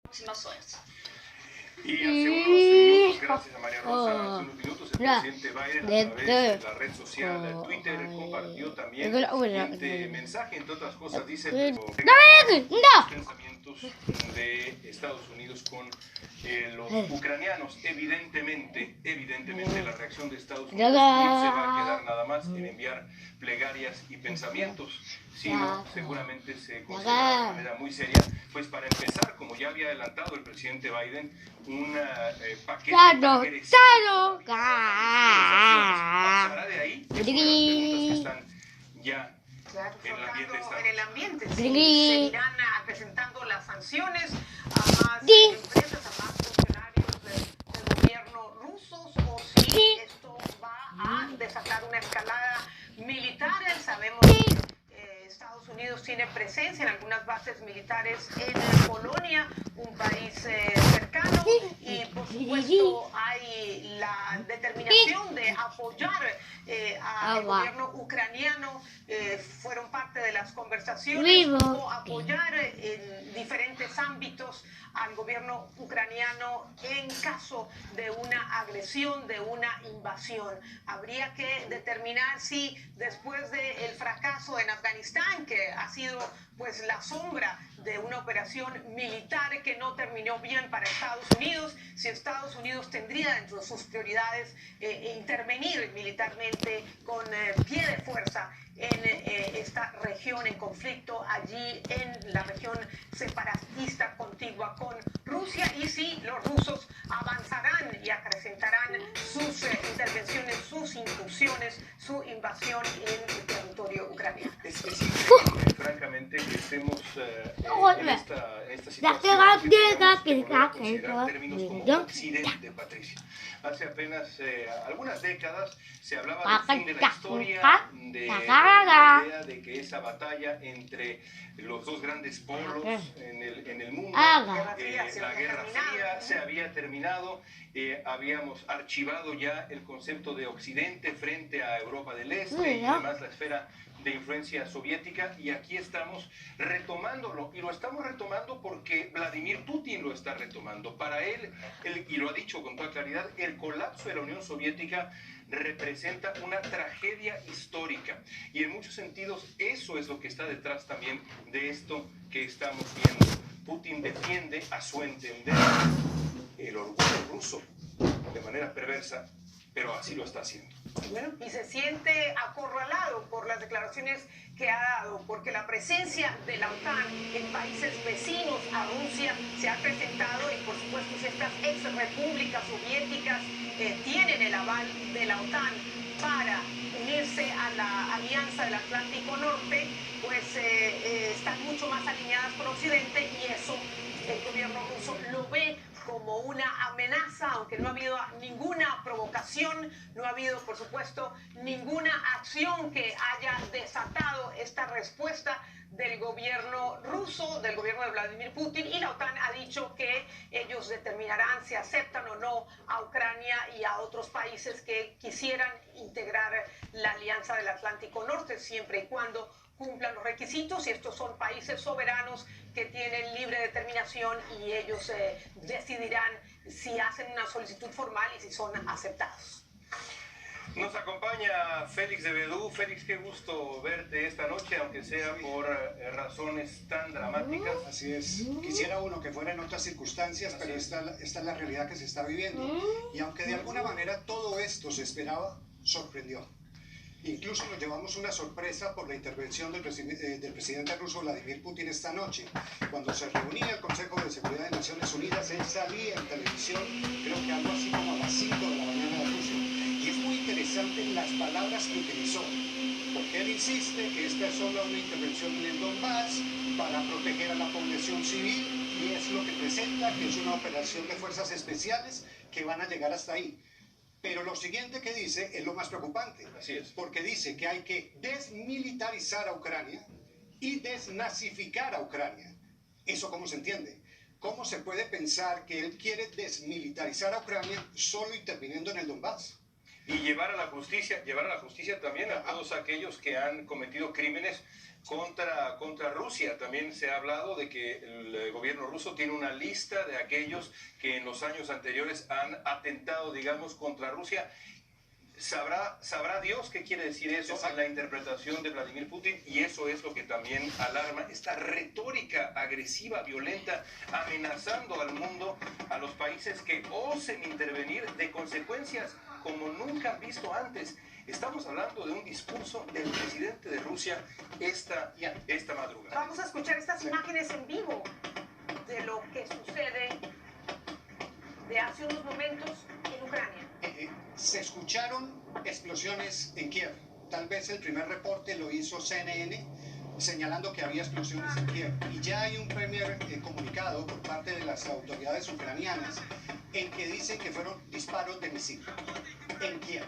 próximas horas. Y hace unos minutos, gracias a María Rosa, hace unos minutos el presidente Biden a través de la red social Twitter compartió también el siguiente mensaje, entre otras cosas dice los pensamientos de Estados Unidos con los ucranianos. Evidentemente la reacción de Estados Unidos no se va a quedar nada más en enviar plegarias y pensamientos, sino seguramente se considerará de manera muy seria, pues para empezar, como ya había adelantado el presidente Biden, un paquete agresivo pasará de ahí. Es una de las preguntas que están ya en el ambiente. Se irán presentando las sanciones a más empresas, a más funcionarios del gobierno rusos, o si esto va a desatar una escalada militar. Sabemos que Estados Unidos tiene presencia en algunas bases militares en Polonia, un país cercano, y por supuesto hay la determinación de apoyar al gobierno ucraniano. Fueron parte de las conversaciones, o apoyar en diferentes ámbitos al gobierno ucraniano en caso de una agresión, de una invasión. Habría que determinar si después del fracaso en Afganistán, que ha sido pues la sombra de una operación militar que no terminó bien para Estados Unidos, si Estados Unidos tendría dentro de sus prioridades intervenir militarmente con pie de fuerza en esta región en conflicto, allí en la región separatista contigua con Rusia, y si los rusos avanzarán y acrecentarán sus intervenciones, sus incursiones, su invasión en el territorio ucraniano. Es increíble, francamente, que estemos en esta situación que considerar términos como Occidente, Patricia. Hace apenas algunas décadas se hablaba del fin de la historia, de la idea de que esa batalla entre los dos grandes polos en el mundo, la Guerra Fría se había terminado. Habíamos archivado ya el concepto de Occidente frente a Europa del Este y además la esfera de influencia soviética, y aquí estamos retomándolo, y lo estamos retomando porque Vladimir Putin lo está retomando. Para él, y lo ha dicho con toda claridad, el colapso de la Unión Soviética representa una tragedia histórica, y en muchos sentidos eso es lo que está detrás también de esto que estamos viendo. Putin defiende, a su entender, el orgullo ruso de manera perversa, pero así lo está haciendo. Bueno, y se siente acorralado por las declaraciones que ha dado, porque la presencia de la OTAN en países vecinos a Rusia se ha presentado, y por supuesto si estas ex repúblicas soviéticas tienen el aval de la OTAN para unirse a la Alianza del Atlántico Norte, pues están mucho más alineadas con Occidente, y eso el gobierno ruso lo ve como una amenaza, aunque no ha habido ninguna provocación, no ha habido, por supuesto, ninguna acción que haya desatado esta respuesta del gobierno ruso, del gobierno de Vladimir Putin, y la OTAN ha dicho que ellos determinarán si aceptan o no a Ucrania y a otros países que quisieran integrar la Alianza del Atlántico Norte, siempre y cuando cumplan los requisitos, y estos son países soberanos que tienen libre determinación, y ellos decidirán si hacen una solicitud formal y si son aceptados. Nos acompaña Félix de Bedú. Félix, qué gusto verte esta noche, aunque sea por razones tan dramáticas. Así es. Quisiera uno que fuera en otras circunstancias, pero esta es la realidad que se está viviendo. Y aunque de alguna manera todo esto se esperaba, sorprendió. Incluso nos llevamos una sorpresa por la intervención del presidente ruso Vladimir Putin esta noche. Cuando se reunía el Consejo de Seguridad de Naciones Unidas, él salía en televisión, creo que algo así como a las 5 de la mañana de Rusia. Y es muy interesante las palabras que utilizó, porque él insiste que esta es solo una intervención en el Donbass para proteger a la población civil, y es lo que presenta, que es una operación de fuerzas especiales que van a llegar hasta ahí. Pero lo siguiente que dice es lo más preocupante. Así es. Porque dice que hay que desmilitarizar a Ucrania y desnazificar a Ucrania. ¿Eso cómo se entiende? ¿Cómo se puede pensar que él quiere desmilitarizar a Ucrania solo interviniendo en el Donbass? Y llevar a la justicia también a todos aquellos que han cometido crímenes contra Rusia. También se ha hablado de que el gobierno ruso tiene una lista de aquellos que en los años anteriores han atentado, digamos, contra Rusia. Sabrá Dios qué quiere decir eso en la interpretación de Vladimir Putin, y eso es lo que también alarma, esta retórica agresiva, violenta, amenazando al mundo, a los países que osen intervenir, de consecuencias como nunca han visto antes. Estamos hablando de un discurso del presidente de Rusia esta madrugada. Vamos a escuchar estas imágenes en vivo de lo que sucede de hace unos momentos en Ucrania. Se escucharon explosiones en Kiev. Tal vez el primer reporte lo hizo CNN, señalando que había explosiones en Kiev. Y ya hay un primer comunicado por parte de las autoridades ucranianas en que dicen que fueron disparos de misil en Kiev.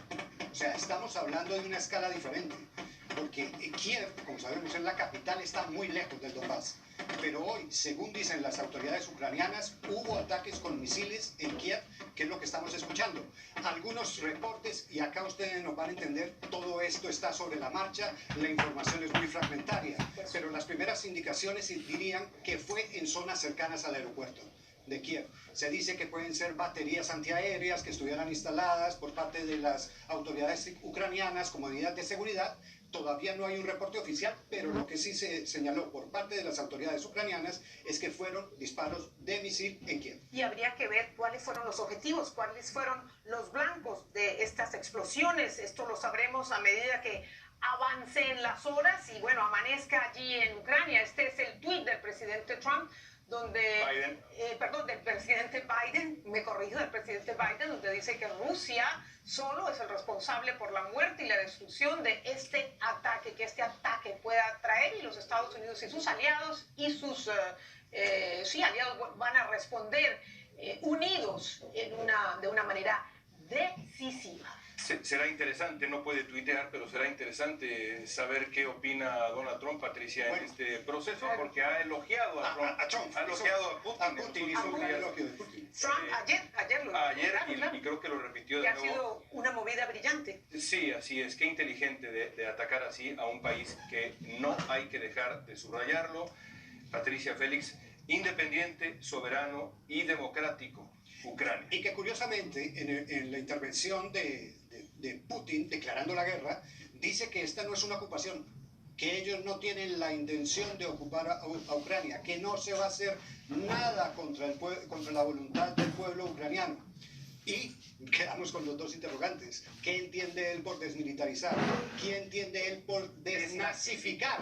O sea, estamos hablando de una escala diferente, porque Kiev, como sabemos, es la capital, está muy lejos del Donbass. Pero hoy, según dicen las autoridades ucranianas, hubo ataques con misiles en Kiev, que es lo que estamos escuchando. Algunos reportes, y acá ustedes nos van a entender, todo esto está sobre la marcha, la información es muy fragmentaria, pero las primeras indicaciones dirían que fue en zonas cercanas al aeropuerto de Kiev. Se dice que pueden ser baterías antiaéreas que estuvieran instaladas por parte de las autoridades ucranianas como medidas de seguridad. Todavía no hay un reporte oficial, pero lo que sí se señaló por parte de las autoridades ucranianas es que fueron disparos de misil en Kiev. Y habría que ver cuáles fueron los objetivos, cuáles fueron los blancos de estas explosiones. Esto lo sabremos a medida que avancen las horas y, bueno, amanezca allí en Ucrania. Este es el tuit del presidente Trump, donde, del presidente Biden, me corrijo, del presidente Biden, donde dice que Rusia solo es el responsable por la muerte y la destrucción de este ataque, que este ataque pueda traer, y los Estados Unidos y sus aliados aliados van a responder unidos de una manera decisiva. Será interesante, no puede tuitear, pero será interesante saber qué opina Donald Trump, Patricia, en este proceso, porque ha elogiado a Trump, ha elogiado a Putin. Hizo un elogio de Putin. Trump ayer y creo que lo repitió de nuevo. Ha sido una movida brillante. Sí, así es, qué inteligente de atacar así a un país que no hay que dejar de subrayarlo. Patricia Félix, independiente, soberano y democrático, Ucrania. Y que curiosamente en la intervención de Putin declarando la guerra, dice que esta no es una ocupación, que ellos no tienen la intención de ocupar a Ucrania, que no se va a hacer nada contra la voluntad del pueblo ucraniano. Y quedamos con los dos interrogantes. ¿Qué entiende él por desmilitarizar? ¿Qué entiende él por desnazificar?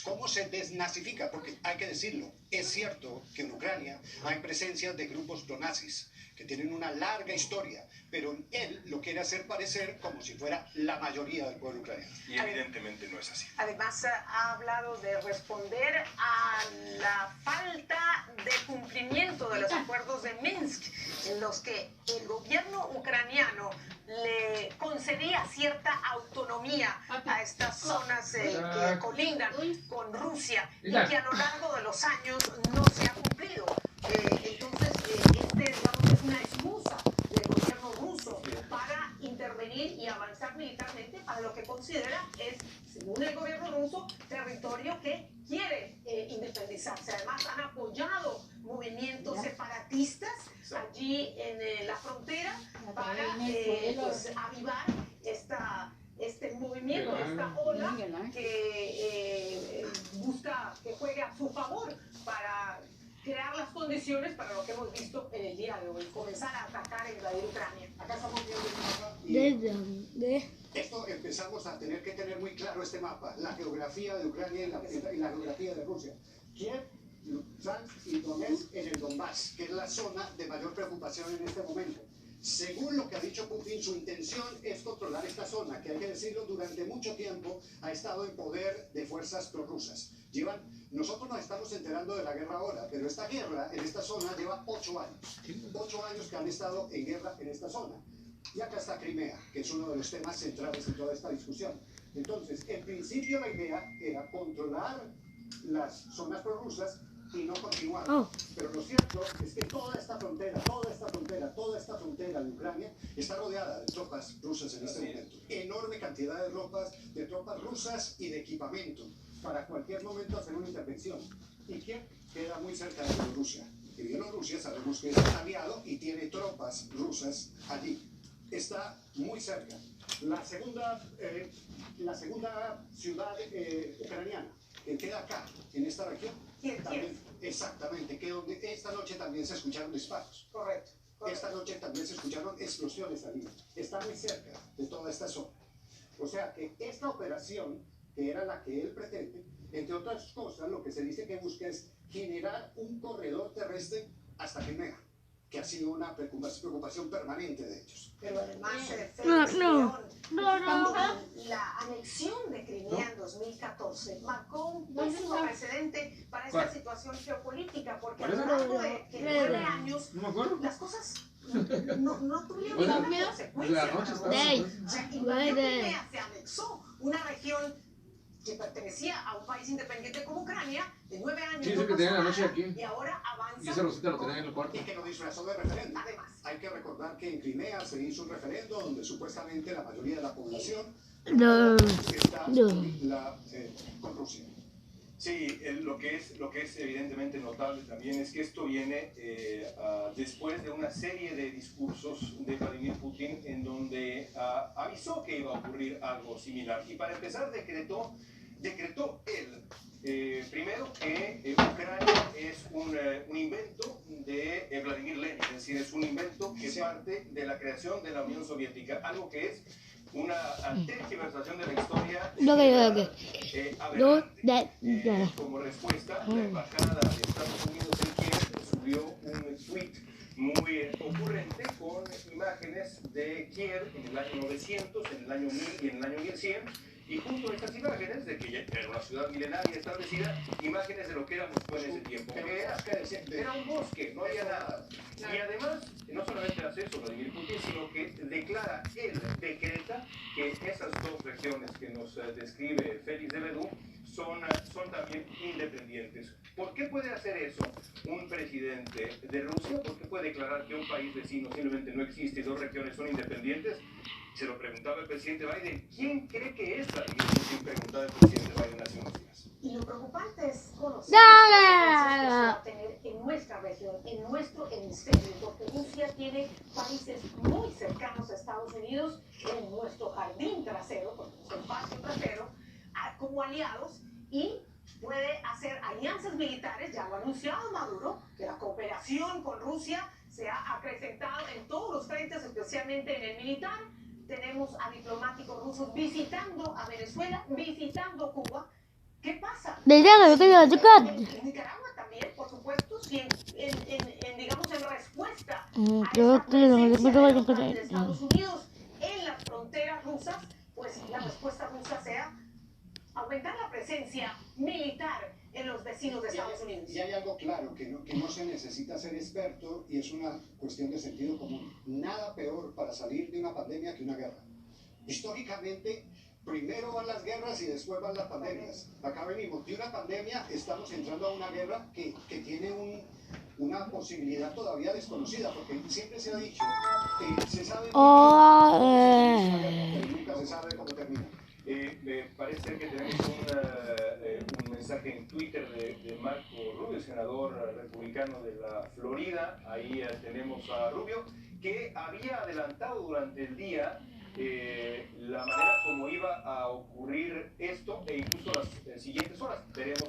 ¿Cómo se desnazifica? Porque hay que decirlo, es cierto que en Ucrania hay presencia de grupos pronazis que tienen una larga historia, pero él lo quiere hacer parecer como si fuera la mayoría del pueblo ucraniano. Y evidentemente no es así. Además, ha hablado de responder a la falta de cumplimiento de los acuerdos de Minsk, en los que el gobierno ucraniano le concedía cierta autonomía a estas zonas que colindan con Rusia y que a lo largo de los años no se ha cumplido. Entonces, digamos, es una excusa del gobierno ruso para intervenir y avanzar militarmente para lo que considera es, según el gobierno ruso, territorio que quiere independizarse. Además, han apoyado movimientos separatistas allí en la frontera para avivar este movimiento, esta ola que busca que juegue a su favor para crear las condiciones para lo que hemos visto en el día de hoy, comenzar a atacar e invadir Ucrania. Acá estamos viendo el mapa y esto empezamos a tener que tener muy claro este mapa, la geografía de Ucrania y la geografía de Rusia. Kiev, Luhansk y Donetsk en el Donbass, que es la zona de mayor preocupación en este momento. Según lo que ha dicho Putin, su intención es controlar esta zona, que hay que decirlo, durante mucho tiempo ha estado en poder de fuerzas prorrusas. Nosotros nos estamos enterando de la guerra ahora, pero esta guerra en esta zona lleva 8 años. 8 años que han estado en guerra en esta zona. Y acá está Crimea, que es uno de los temas centrales en toda esta discusión. Entonces, en principio la idea era controlar las zonas prorrusas y no continuar. Pero lo cierto es que toda esta frontera frontera de Ucrania está rodeada de tropas rusas en este momento. Enorme cantidad de tropas rusas y de equipamiento para cualquier momento hacer una intervención. ¿Y quién queda muy cerca de Bielorrusia? Y Bielorrusia sabemos que es aliado y tiene tropas rusas allí. Está muy cerca. La segunda ciudad ucraniana que queda acá, en esta región, también, exactamente, que donde esta noche también se escucharon disparos. Correcto. Esta noche también se escucharon explosiones allí. Está muy cerca de toda esta zona. O sea que esta operación, que era la que él pretende, entre otras cosas, lo que se dice que busca es generar un corredor terrestre hasta Crimea, que ha sido una preocupación permanente de ellos. Pero además, la anexión de Crimea en 2014 marcó un pésimo precedente para esta situación geopolítica, porque a lo largo de 9 años las cosas no tuvieron ninguna consecuencia. Crimea se anexó una región que pertenecía a un país independiente como Ucrania, de 9 años. Sí, que tenían la noche aquí. Y ahora avanza. Y esa rosita lo tenían en el cuarto. Y que no disfrazó de referéndum. Además. Hay que recordar que en Crimea se hizo un referendo donde supuestamente la mayoría de la población está con Rusia. Sí, lo que es evidentemente notable también es que esto viene después de una serie de discursos de Vladimir Putin en donde avisó que iba a ocurrir algo similar. Y para empezar decretó él, primero que Ucrania es un invento de Vladimir Lenin, es decir, es un invento que parte de la creación de la Unión Soviética, algo que es una tergiversación de la historia aberrante. Como respuesta, la embajada de Estados Unidos en Kiev subió un tweet muy ocurrente con imágenes de Kiev en el año 900, en el año 1000 y en el año 1100. Y junto a estas imágenes de que ya era una ciudad milenaria establecida, imágenes de lo que éramos en ese tiempo. Era un bosque, no había nada. Y además, no solamente hace eso Vladimir Putin, sino que él decreta que esas dos regiones que nos describe Félix de Bedú son también independientes. ¿Por qué puede hacer eso un presidente de Rusia? ¿Por qué puede declarar que un país vecino simplemente no existe y dos regiones son independientes? Se lo preguntaba el presidente Biden. ¿Quién cree que es Vladimir Putin? Preguntaba el presidente Biden hace unos días. Y lo preocupante es conocer las consecuencias que se va a tener en nuestra región, en nuestro hemisferio, porque Rusia tiene países muy cercanos a Estados Unidos en nuestro jardín trasero, porque nuestro patio trasero, como aliados, y puede hacer alianzas militares. Ya lo ha anunciado Maduro, que la cooperación con Rusia se ha acrecentado en todos los frentes, especialmente en el militar. Tenemos a diplomáticos rusos visitando a Venezuela, visitando Cuba. ¿Qué pasa? En Nicaragua también, por supuesto, si digamos en respuesta a esa presencia de Estados Unidos en las fronteras rusas, pues la respuesta rusa sea aumentar la presencia militar en los vecinos de Estados Unidos. Y hay algo claro, que no se necesita ser experto y es una cuestión de sentido común. Nada peor para salir de una pandemia que una guerra. Históricamente, primero van las guerras y después van las pandemias. Acá venimos de una pandemia, estamos entrando a una guerra que tiene una posibilidad todavía desconocida, porque siempre se ha dicho que se sabe pero nunca se sabe cómo termina. Me parece que tenemos un mensaje en Twitter de Marco Rubio, senador republicano de la Florida. Ahí tenemos a Rubio, que había adelantado durante el día la manera como iba a ocurrir esto e incluso las siguientes horas. Veremos